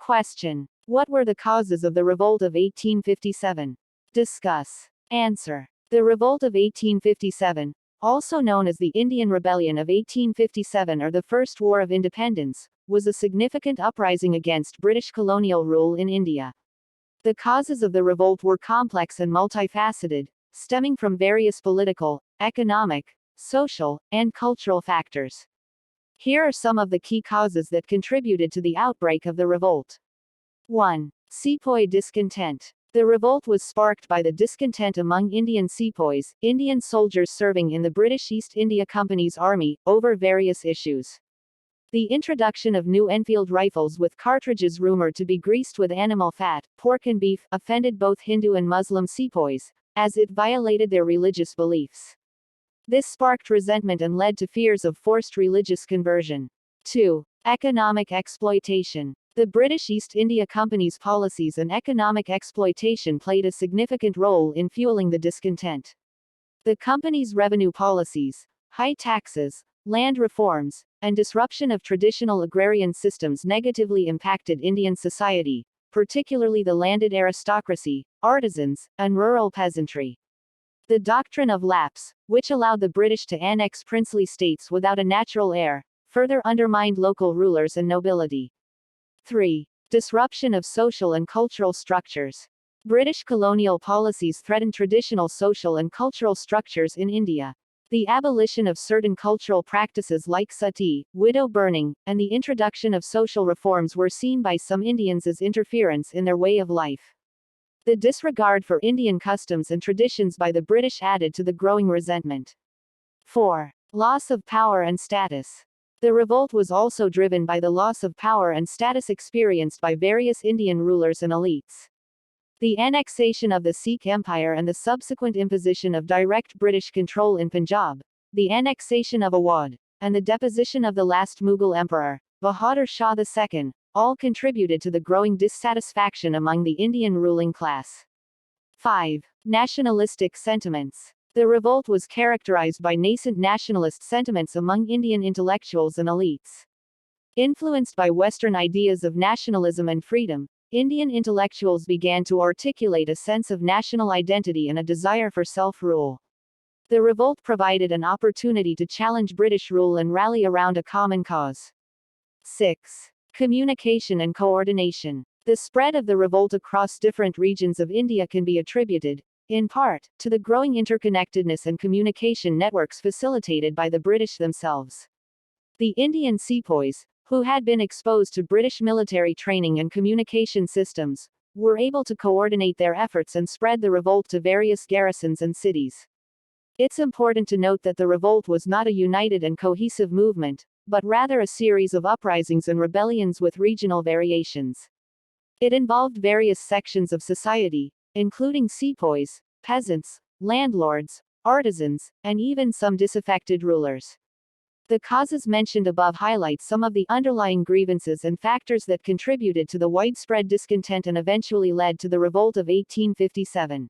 Question. What were the causes of the Revolt of 1857? Discuss. Answer. The Revolt of 1857, also known as the Indian Rebellion of 1857 or the First War of Independence, was a significant uprising against British colonial rule in India. The causes of the revolt were complex and multifaceted, stemming from various political, economic, social, and cultural factors. Here are some of the key causes that contributed to the outbreak of the revolt. 1. Sepoy discontent. The revolt was sparked by the discontent among Indian sepoys, Indian soldiers serving in the British East India Company's army, over various issues. The introduction of new Enfield rifles with cartridges rumored to be greased with animal fat, pork and beef, offended both Hindu and Muslim sepoys, as it violated their religious beliefs. This sparked resentment and led to fears of forced religious conversion. 2. Economic exploitation. The British East India Company's policies and economic exploitation played a significant role in fueling the discontent. The company's revenue policies, high taxes, land reforms, and disruption of traditional agrarian systems negatively impacted Indian society, particularly the landed aristocracy, artisans, and rural peasantry. The doctrine of lapse, which allowed the British to annex princely states without a natural heir, further undermined local rulers and nobility. 3. Disruption of social and cultural structures. British colonial policies threatened traditional social and cultural structures in India. The abolition of certain cultural practices like sati, widow burning, and the introduction of social reforms were seen by some Indians as interference in their way of life. The disregard for Indian customs and traditions by the British added to the growing resentment. 4. Loss of power and status. The revolt was also driven by the loss of power and status experienced by various Indian rulers and elites. The annexation of the Sikh Empire and the subsequent imposition of direct British control in Punjab, the annexation of Awadh, and the deposition of the last Mughal emperor, Bahadur Shah II, all contributed to the growing dissatisfaction among the Indian ruling class. 5. Nationalistic sentiments. The revolt was characterized by nascent nationalist sentiments among Indian intellectuals and elites. Influenced by Western ideas of nationalism and freedom, Indian intellectuals began to articulate a sense of national identity and a desire for self-rule. The revolt provided an opportunity to challenge British rule and rally around a common cause. 6. Communication and coordination. The spread of the revolt across different regions of India can be attributed, in part, to the growing interconnectedness and communication networks facilitated by the British themselves. The Indian sepoys, who had been exposed to British military training and communication systems, were able to coordinate their efforts and spread the revolt to various garrisons and cities. It's important to note that the revolt was not a united and cohesive movement, but rather a series of uprisings and rebellions with regional variations. It involved various sections of society, including sepoys, peasants, landlords, artisans, and even some disaffected rulers. The causes mentioned above highlight some of the underlying grievances and factors that contributed to the widespread discontent and eventually led to the revolt of 1857.